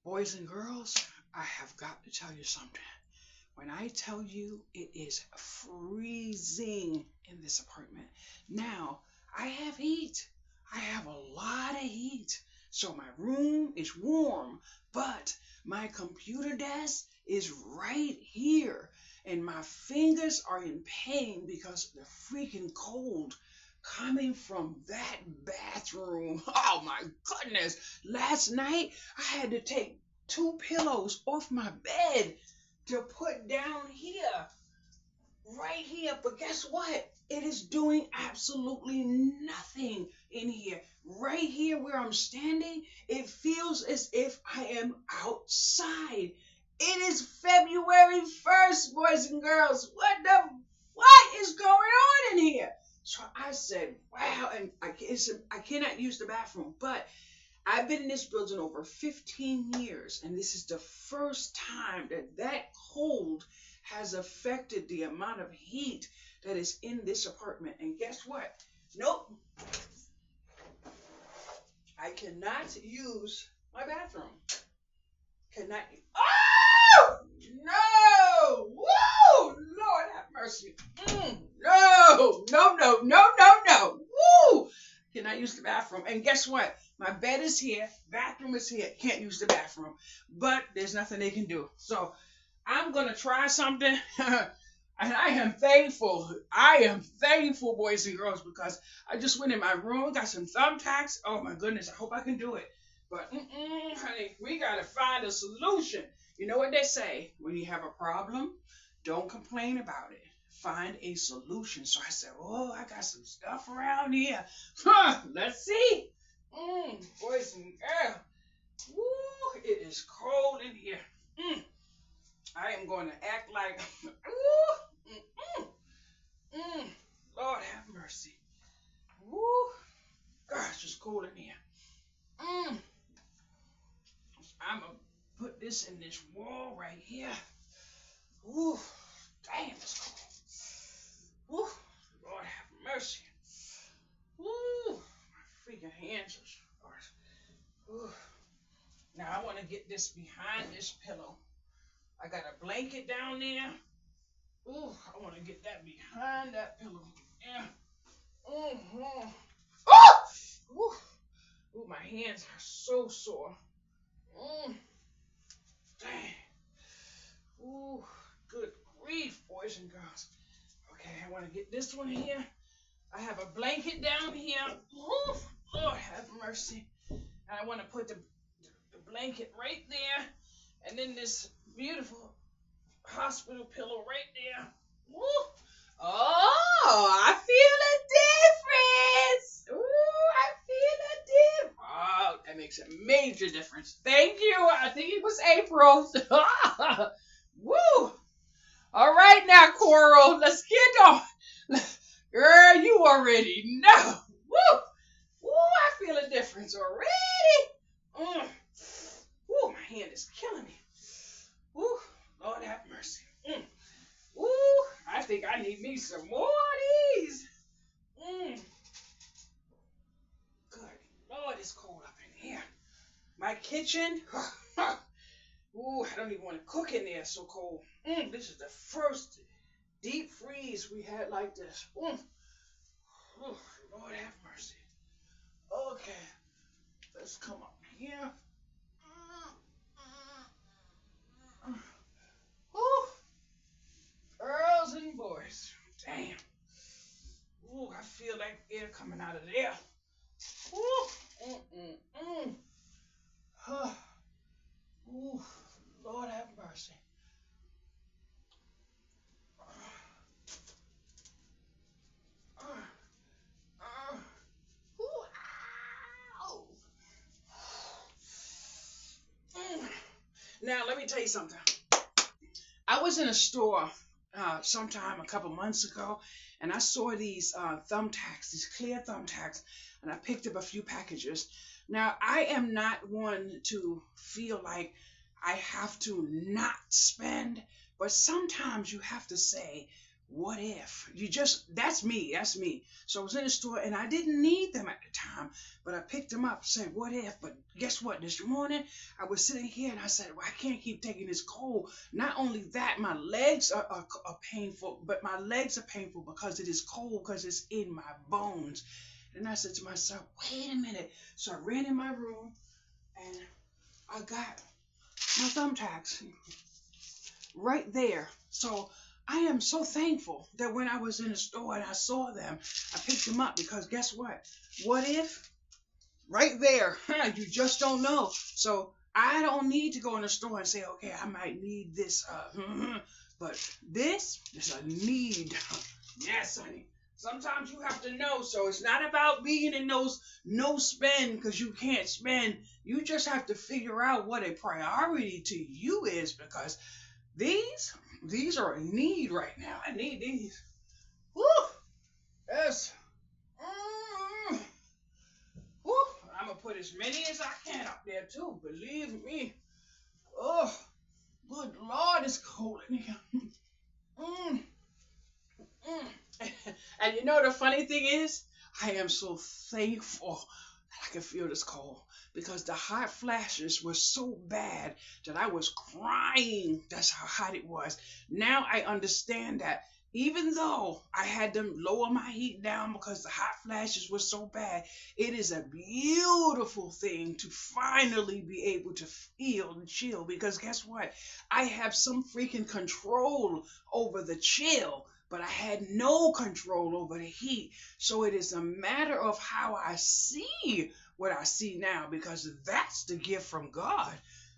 Boys and girls, I have got to tell you something. When I tell you it is freezing in this apartment. Now, I have heat. I have a lot of heat. So my room is warm, but my computer desk is right here. And my fingers are in pain because of the freaking cold coming from that bathroom. Oh my goodness. Last night I had to take two pillows off my bed to put down here, right here. But guess what? It is doing absolutely nothing in here. Right here where I'm standing, it feels as if I am outside. It is February 1st, boys and girls. What is going on in here? So I said, wow, and I cannot use the bathroom, but I've been in this building over 15 years, and this is the first time that cold has affected the amount of heat that is in this apartment. And guess what? Nope, I cannot use my bathroom. Cannot. Oh no! Woo! Lord have mercy. No! No! No! No! No! No! Woo! Cannot use the bathroom. And guess what? My bed is here. Bathroom is here. Can't use the bathroom. But there's nothing they can do. So I'm gonna try something. And I am thankful. I am thankful, boys and girls, because I just went in my room, got some thumbtacks. Oh my goodness, I hope I can do it. But honey, we gotta find a solution. You know what they say? When you have a problem, don't complain about it. Find a solution. So I said, oh, I got some stuff around here. Let's see. Boys and girls. Woo, it is cold in here. I am going to act like, Lord have mercy. Woo, gosh, it's cold in here. I'm going to put this in this wall right here. Woo, damn, it's cold. Woo, Lord have mercy. Woo, my freaking hands are, woo. Now I want to get this behind this pillow. I got a blanket down there. Ooh, I want to get that behind that pillow. Yeah. Mm-hmm. Oh! Ooh, my hands are so sore. Dang. Ooh, good grief, boys and girls. Okay, I want to get this one here. I have a blanket down here. Ooh, Lord have mercy. And I want to put the blanket right there. And then this beautiful hospital pillow right there. Woo. Oh, I feel a difference. Ooh, I feel a difference. Oh, that makes a major difference. Thank you. I think it was April. Woo. All right now, Coral. Let's get on. Girl, you already know. Woo. Woo, I feel a difference already. Woo, my hand is killing me. Woo, Lord have mercy. Woo, I think I need me some more of these. Good Lord, it's cold up in here. My kitchen. Ooh, I don't even want to cook in there, so cold. This is the first deep freeze we had like this. Lord have mercy. Okay, let's come up here. Girls and boys. Damn. Ooh, I feel like air coming out of there. Ooh. Ooh, Lord have mercy. Ooh, ow. Now, let me tell you something. I was in a store sometime a couple months ago, and I saw these thumbtacks, these clear thumbtacks, and I picked up a few packages. Now, I am not one to feel like I have to not spend, but sometimes you have to say, what if you just that's me. So I was in the store and I didn't need them at the time, but I picked them up, said what if. But guess what, this morning I was sitting here and I said, well, I can't keep taking this cold. Not only that, my legs are painful, but my legs are painful because it is cold, because it's in my bones. And I said to myself, wait a minute. So I ran in my room and I got my thumbtacks right there. So I am so thankful that when I was in the store and I saw them, I picked them up, because guess what? What if right there, you just don't know. So I don't need to go in the store and say, okay, I might need this, but this is a need. Yes, honey. Sometimes you have to know. So it's not about being in those no spend because you can't spend. You just have to figure out what a priority to you is, because these these are a need right now. I need these. Woo! Yes. Mm. Woo! I'm gonna put as many as I can up there too. Believe me. Oh, good Lord, it's cold in here. Mm. Mm. And you know the funny thing is, I am so thankful that I can feel this cold, because the hot flashes were so bad that I was crying. That's how hot it was. Now I understand that even though I had to lower my heat down because the hot flashes were so bad, it is a beautiful thing to finally be able to feel and chill, because guess what? I have some freaking control over the chill, but I had no control over the heat. So it is a matter of how I see what I see now, because that's the gift from God.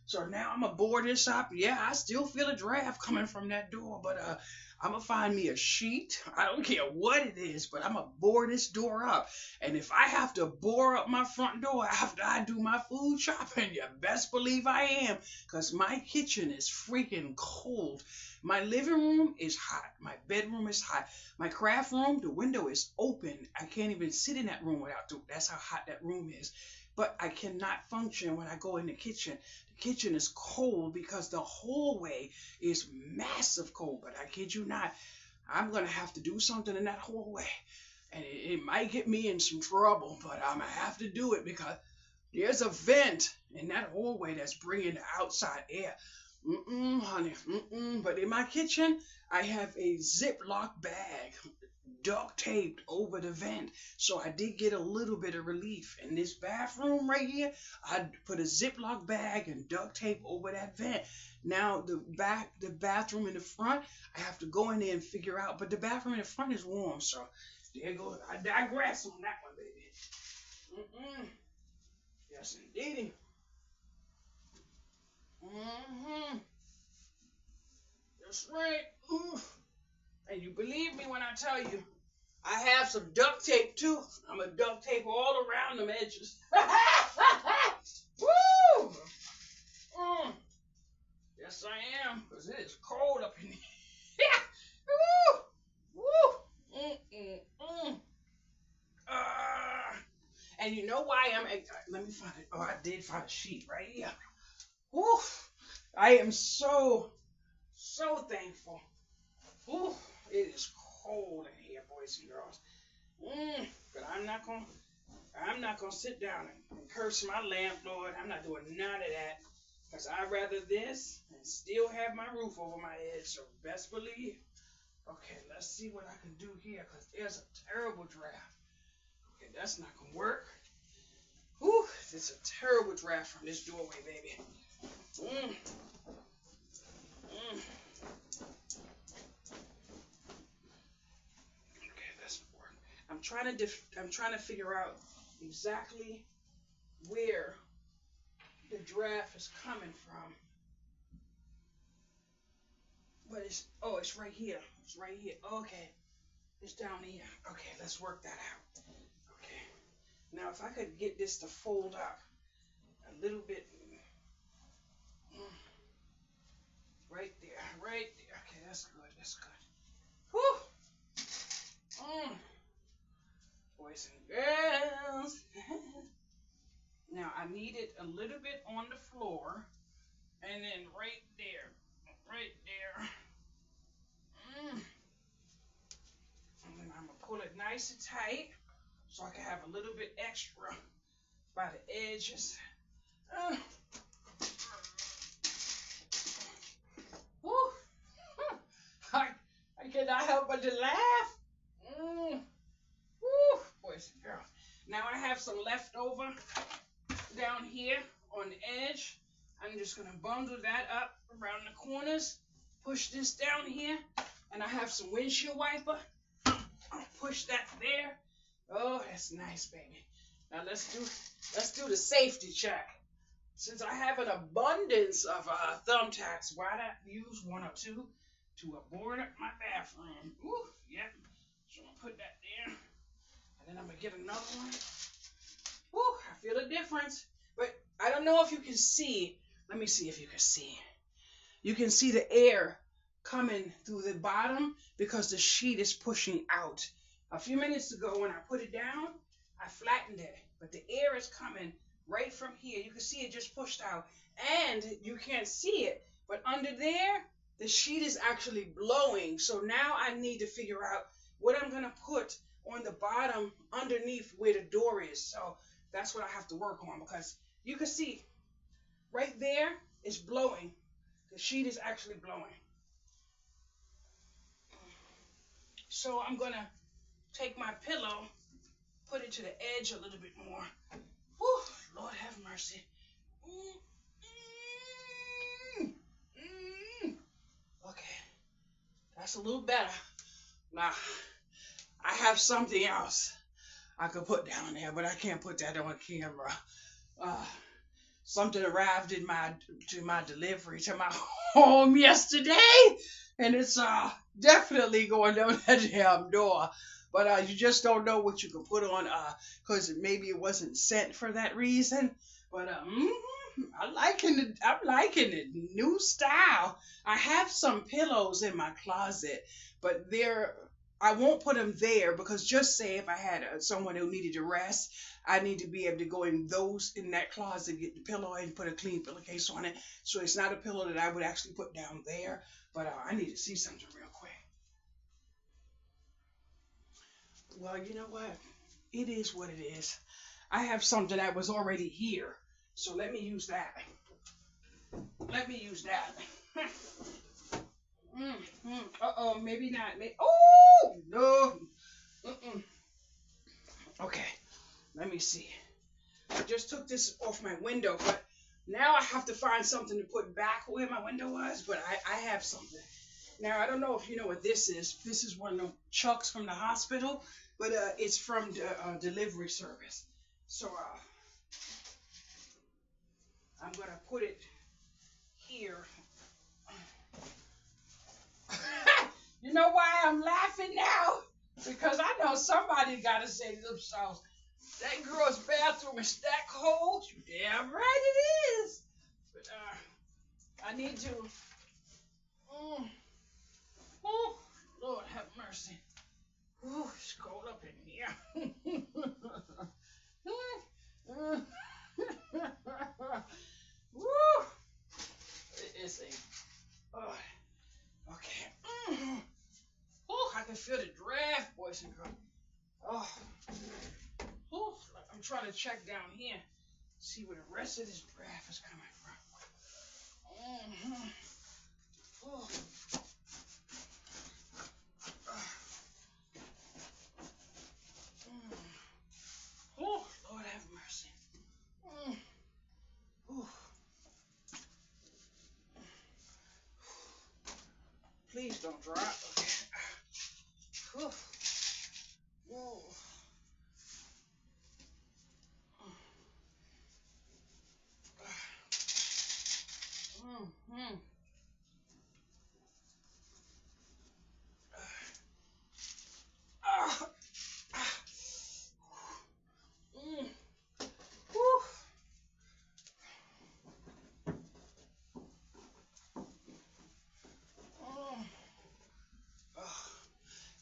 So now I'm gonna board this up. Yeah, I still feel a draft coming from that door, but I'm gonna find me a sheet. I don't care what it is, but I'm gonna board this door up. And if I have to bore up my front door after I do my food shopping, you best believe I am, because my kitchen is freaking cold. My living room is hot. My bedroom is hot. My craft room, the window is open. I can't even sit in that room without the. That's how hot that room is. But I cannot function when I go in the kitchen. The kitchen is cold because the hallway is massive cold. But I kid you not, I'm gonna have to do something in that hallway, and it might get me in some trouble. But I'm gonna have to do it, because there's a vent in that hallway that's bringing the outside air. Honey. But in my kitchen, I have a Ziploc bag duct taped over the vent. So I did get a little bit of relief. In this bathroom right here, I put a Ziploc bag and duct tape over that vent. Now the bathroom in the front, I have to go in there and figure out. But the bathroom in the front is warm, so there goes. I digress on that one, baby. Yes, indeedy. Mm-hmm. That's right. Ooh. And you believe me when I tell you, I have some duct tape too. I'm gonna duct tape all around them edges. Woo! Mm. Yes, I am, because it is cold up in here. Woo! Woo! Mm-mm-mm. Uh, and you know why I'm. Let me find it. Oh, I did find a sheet right here. Woo! I am so thankful. Woo! It is cold in here, boys and girls. But I'm not gonna sit down and curse my landlord. I'm not doing none of that, because I'd rather this and still have my roof over my head. So best believe. Okay, let's see what I can do here, because there's a terrible draft. Okay, that's not gonna work. Whew, it's a terrible draft from this doorway, baby. Mm, mm. Okay, that's work. I'm trying to figure out exactly where the draft is coming from. But it's right here. It's right here. Okay. It's down here. Okay, let's work that out. Okay. Now if I could get this to fold up a little bit. Right there. Right there. Okay, that's good. That's good. Whew. Mm. Boys and girls. Now I need it a little bit on the floor. And then right there. Right there. Mm. I'm gonna pull it nice and tight so I can have a little bit extra by the edges. Uh, whew. I cannot help but to laugh. Woo, boys and girls. Now I have some leftover down here on the edge. I'm just gonna bundle that up around the corners. Push this down here, and I have some windshield wiper. I'll push that there. Oh, that's nice, baby. Now let's do the safety check. Since I have an abundance of thumbtacks, why not use one or two to board up my bathroom? Ooh, yep. So I'm gonna put that there. And then I'm going to get another one. Woo, I feel a difference. But I don't know if you can see. Let me see if you can see. You can see the air coming through the bottom because the sheet is pushing out. A few minutes ago when I put it down, I flattened it. But the air is coming right from here. You can see it just pushed out. And you can't see it. But under there, the sheet is actually blowing. So now I need to figure out what I'm going to put on the bottom underneath where the door is. So that's what I have to work on, because you can see right there is blowing. The sheet is actually blowing. So I'm going to take my pillow, put it to the edge a little bit more. Whew, Lord have mercy. Okay, that's a little better. Now, I have something else I could put down there, but I can't put that on camera. Something arrived in my delivery to my home yesterday, and it's definitely going down that damn door. But you just don't know what you can put on, because maybe it wasn't sent for that reason. But I'm liking it. New style. I have some pillows in my closet, but I won't put them there, because just say if I had someone who needed to rest, I need to be able to go in that closet, get the pillow and put a clean pillowcase on it. So it's not a pillow that I would actually put down there. But I need to see something real quick. Well, you know what? It is what it is. I have something that was already here. So let me use that. Uh-oh, maybe not. Oh, no. Okay, let me see. I just took this off my window, but now I have to find something to put back where my window was, but I have something. Now, I don't know if you know what this is. This is one of the chucks from the hospital, but it's from the delivery service. So I'm going to put it here. You know why I'm laughing now? Because I know somebody got to say to themselves, that girl's bathroom is that cold? You damn right it is. But I need to. Oh, Lord have mercy. Oh, it's cold up in here. Woo! It is a. Okay. Oh, I can feel the draft, boys and girls. Oh, I'm trying to check down here, see where the rest of this draft is coming from. Oh. Oh, Lord have mercy. Please don't drop. Okay. Whoa.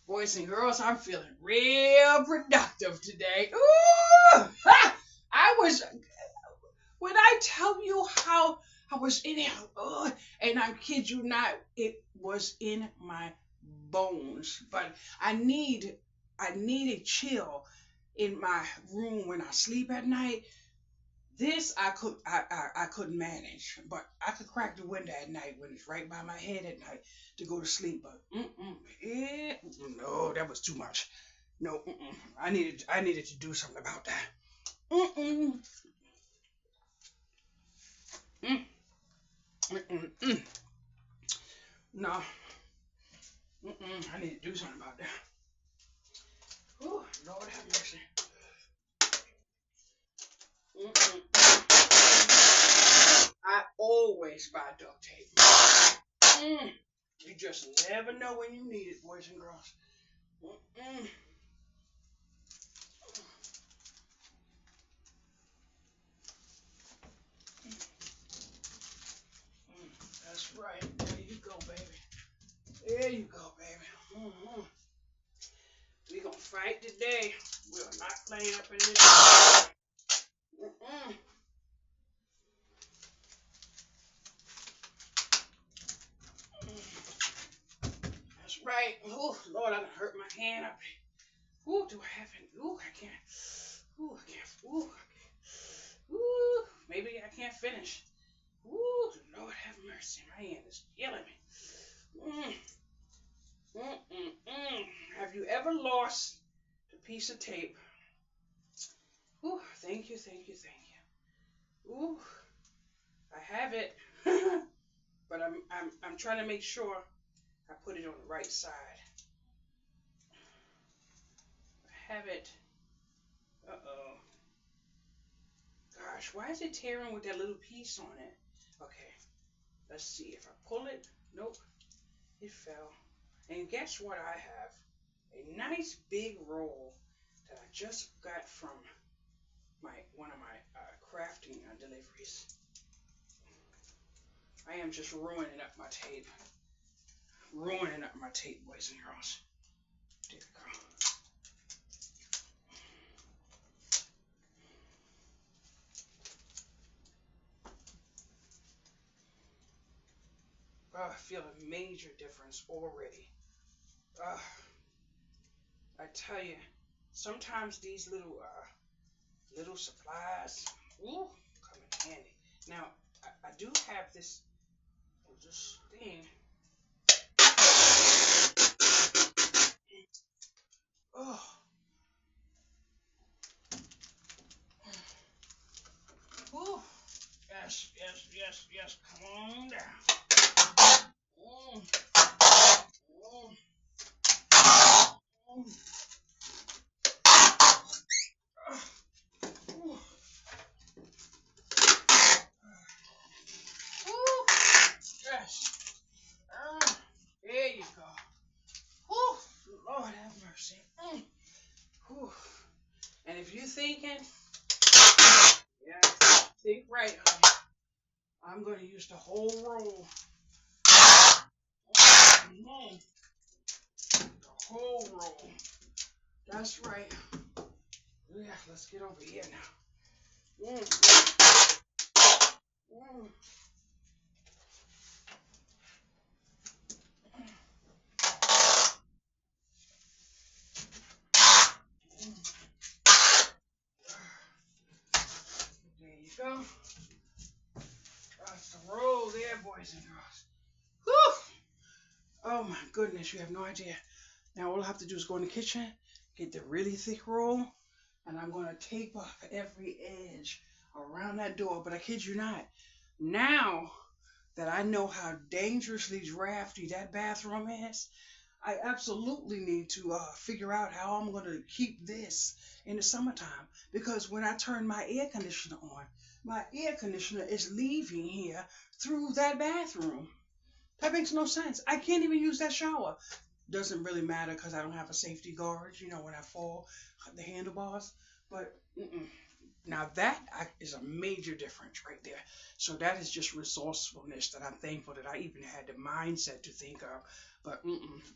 Boys and girls, I'm feeling real productive today. Ooh! When I tell you how I was in it, and I kid you not, it was in my bones. But I need I need a chill in my room when I sleep at night. This I couldn't manage, but I could crack the window at night when it's right by my head at night to go to sleep. But no, that was too much. No, I needed to do something about that. Mm-mm, mm, mm-mm, mm. No, I need to do something about that. Whew, Lord have mercy. Mm-mm. I always buy duct tape. Mm. You just never know when you need it, boys and girls. Mm-mm. That's right. There you go, baby. There you go, baby. Mm-hmm. We gonna fight today. We're not playing up in this. Mm-mm. That's right. Oh, Lord, I done hurt my hand up. Ooh, do I have it? Ooh, I can't. Ooh, I can't. Ooh, I can't. Ooh, maybe I can't finish. Ooh, Lord have mercy. My hand is killing me. Mm, Have you ever lost a piece of tape? Ooh, thank you, thank you, thank you. Ooh, I have it, but I'm trying to make sure I put it on the right side. I have it. Uh-oh. Gosh, why is it tearing with that little piece on it? Okay, let's see if I pull it. Nope, it fell. And guess what I have? A nice big roll that I just got from one of my crafting deliveries. I am just ruining up my tape. Ruining up my tape, boys and girls. There we go. I feel a major difference already. Uh, I tell you, sometimes these little supplies, ooh, come in handy. Now, I do have this thing. Oh, ooh, yes, yes, yes, yes. Come on down. Mm, mm, mm. Ooh, ooh, yes. There you go. Ooh, Lord have mercy. Ooh. And if you're thinking, yeah, think right, honey. I'm going to use the whole roll. Mm, the whole roll. That's right. Yeah, let's get over here now. Mm, mm, mm. There you go. That's the roll there, boys and girls. Whew. Oh my goodness, you have no idea. Now all I have to do is go in the kitchen, get the really thick roll, and I'm going to tape up every edge around that door. But I kid you not, now that I know how dangerously drafty that bathroom is, I absolutely need to figure out how I'm going to keep this in the summertime. Because when I turn my air conditioner on, my air conditioner is leaving here through that bathroom. That makes no sense. I can't even use that shower. Doesn't really matter because I don't have a safety guard, when I fall, the handlebars. But now that is a major difference right there. So that is just resourcefulness that I'm thankful that I even had the mindset to think of. But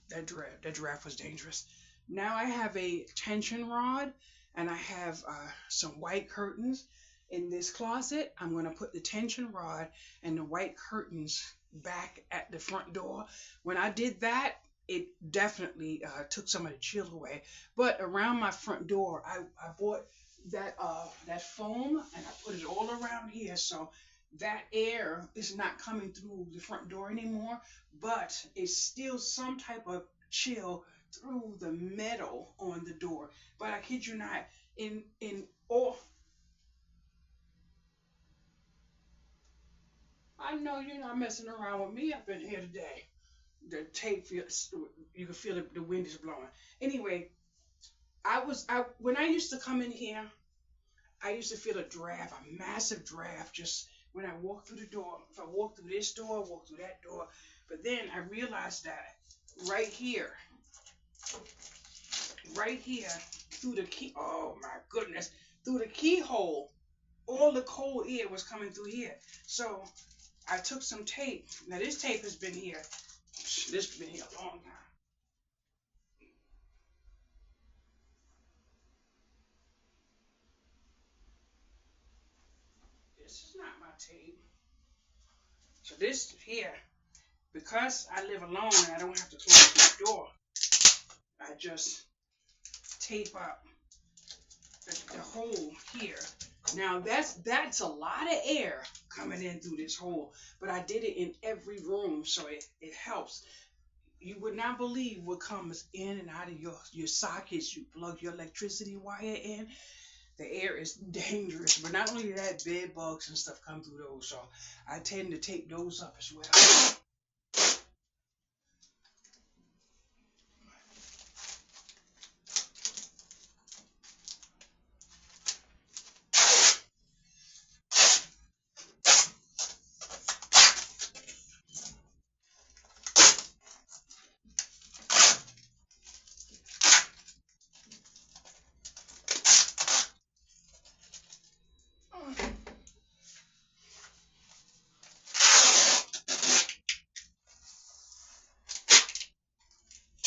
that draft was dangerous. Now I have a tension rod and I have some white curtains in this closet. I'm going to put the tension rod and the white curtains back at the front door. When I did that, it definitely took some of the chill away. But around my front door, I bought that foam and I put it all around here, so that air is not coming through the front door anymore, but it's still some type of chill through the metal on the door. But I kid you not, in all, I know you're not messing around with me up in here today. The tape feels, you can feel the wind is blowing. Anyway, I when I used to come in here, I used to feel a draft, a massive draft, just when I walk through the door. If I walk through this door, walk through that door. But then I realized that right here, right here, through the key, oh my goodness, through the keyhole, all the cold air was coming through here. So I took some tape. Now this tape has been here. This has been here a long time. This is not my tape. So this here, because I live alone and I don't have to close my door, I just tape up the hole here. Now that's a lot of air coming in through this hole, but I did it in every room, so it helps. You would not believe what comes in and out of your sockets. You plug your electricity wire in. The air is dangerous, but not only that, bed bugs and stuff come through those. So I tend to tape those up as well.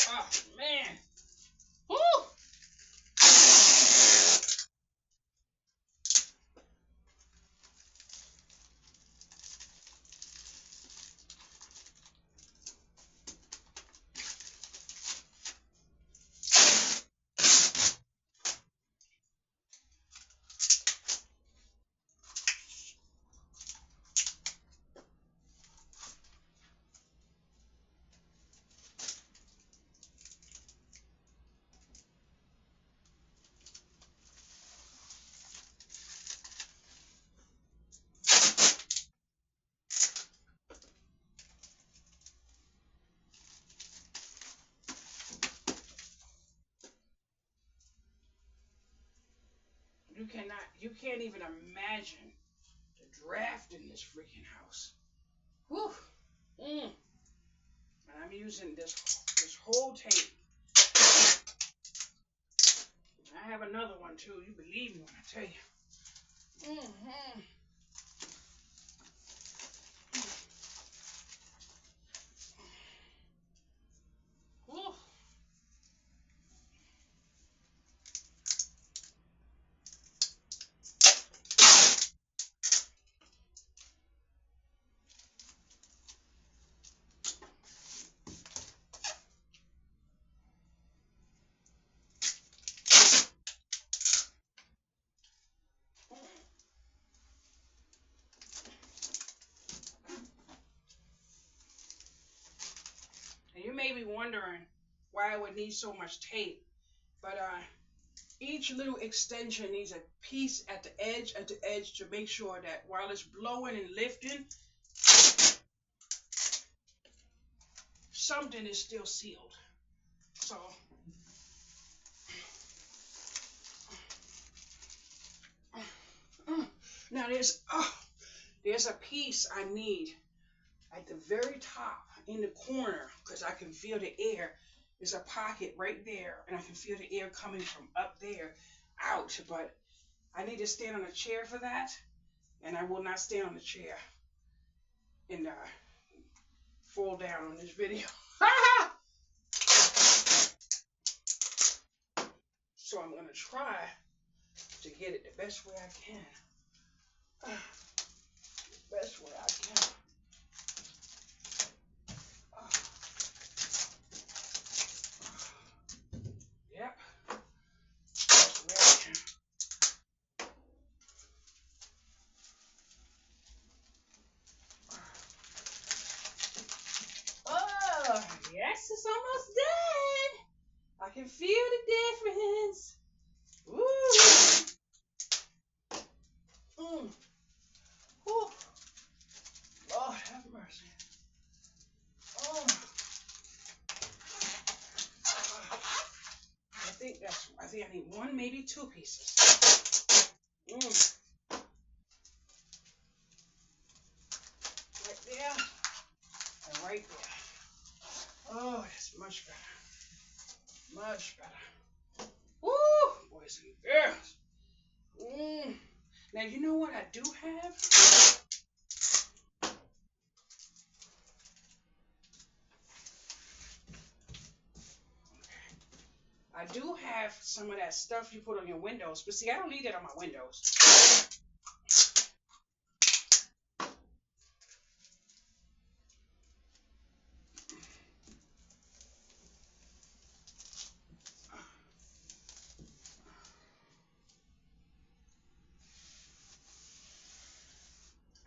Oh man. Woo! You can't even imagine the draft in this freaking house. Whew. Mm. And I'm using this whole tape. I have another one too. You believe me when I tell you. Mm-hmm. Whew. And you may be wondering why I would need so much tape, but each little extension needs a piece at the edge to make sure that while it's blowing and lifting, something is still sealed. So now there's a piece I need at the very top in the corner because I can feel the air. There's a pocket right there, and I can feel the air coming from up there out. But I need to stand on a chair for that, and I will not stand on the chair and fall down on this video. So I'm gonna try to get it the best way I can. The best way I can. can feel the difference. Ooh. Mm. Ooh. Lord have mercy. Oh. I think I need one, maybe two pieces. Mm. Right there and right there. Oh, that's much better. Much better. Woo! Boys and girls. Mm. Now, you know what I do have? I do have some of that stuff you put on your windows, but see, I don't need that on my windows.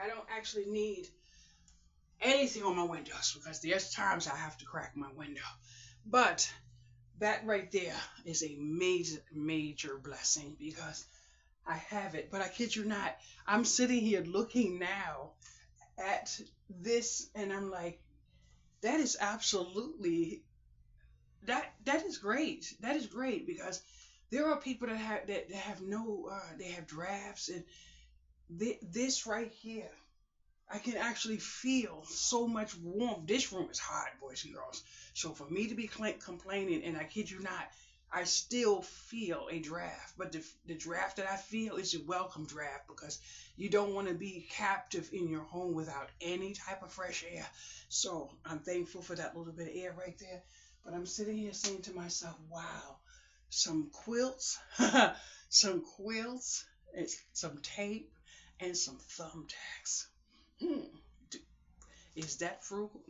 I don't actually need anything on my windows because there's times I have to crack my window. But that right there is a major, major blessing because I have it. But I kid you not, I'm sitting here looking now at this and I'm like, that is absolutely that is great. That is great because there are people that have no they have drafts and this right here I can actually feel so much warmth. This room is hot, boys and girls. So for me to be complaining, and I kid you not, I still feel a draft. But the draft that I feel is a welcome draft because you don't want to be captive in your home without any type of fresh air. So I'm thankful for that little bit of air right there. But I'm sitting here saying to myself, wow, some quilts, some quilts, and some tape, and some thumbtacks. Hmm. Is that frugal?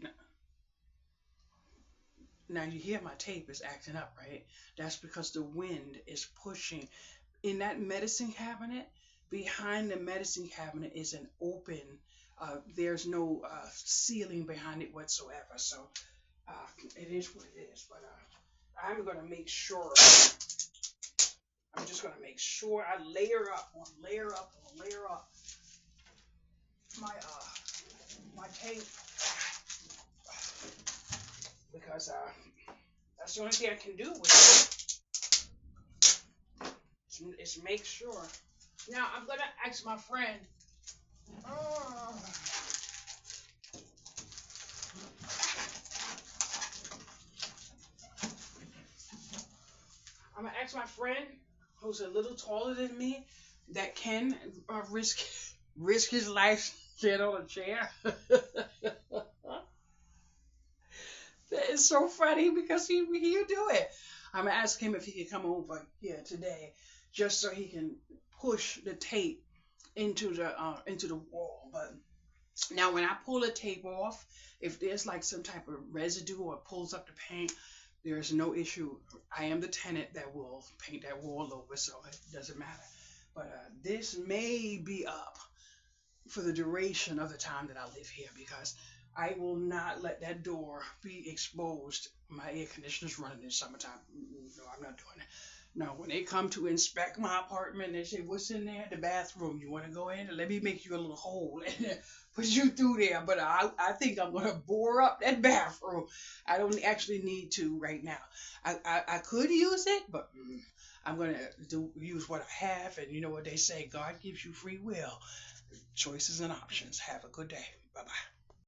Now you hear my tape is acting up, right? That's because the wind is pushing. In that medicine cabinet, behind the medicine cabinet is an open, there's no ceiling behind it whatsoever. So uh, it is what it is. But I'm going to make sure, I'm just going to make sure I layer up on layer up on layer up my tape because that's the only thing I can do with it is make sure. Now I'm gonna ask my friend. Uh, I'm gonna ask my friend who's a little taller than me that can risk his life sitting on a chair. That is so funny because he'll do it. I'm gonna ask him if he can come over here today, just so he can push the tape into the wall. But now when I pull the tape off, if there's like some type of residue or it pulls up the paint, there's no issue. I am the tenant that will paint that wall over, so it doesn't matter. But this may be up for the duration of the time that I live here because I will not let that door be exposed. My air conditioner's running in summertime. No, I'm not doing it. No, when they come to inspect my apartment, they say, "What's in there? The bathroom. You want to go in? Let me make you a little hole and put you through there." But I think I'm gonna bore up that bathroom. I don't actually need to right now. I could use it, but I'm gonna use what I have. And you know what they say: God gives you free will, choices and options. Have a good day. Bye bye.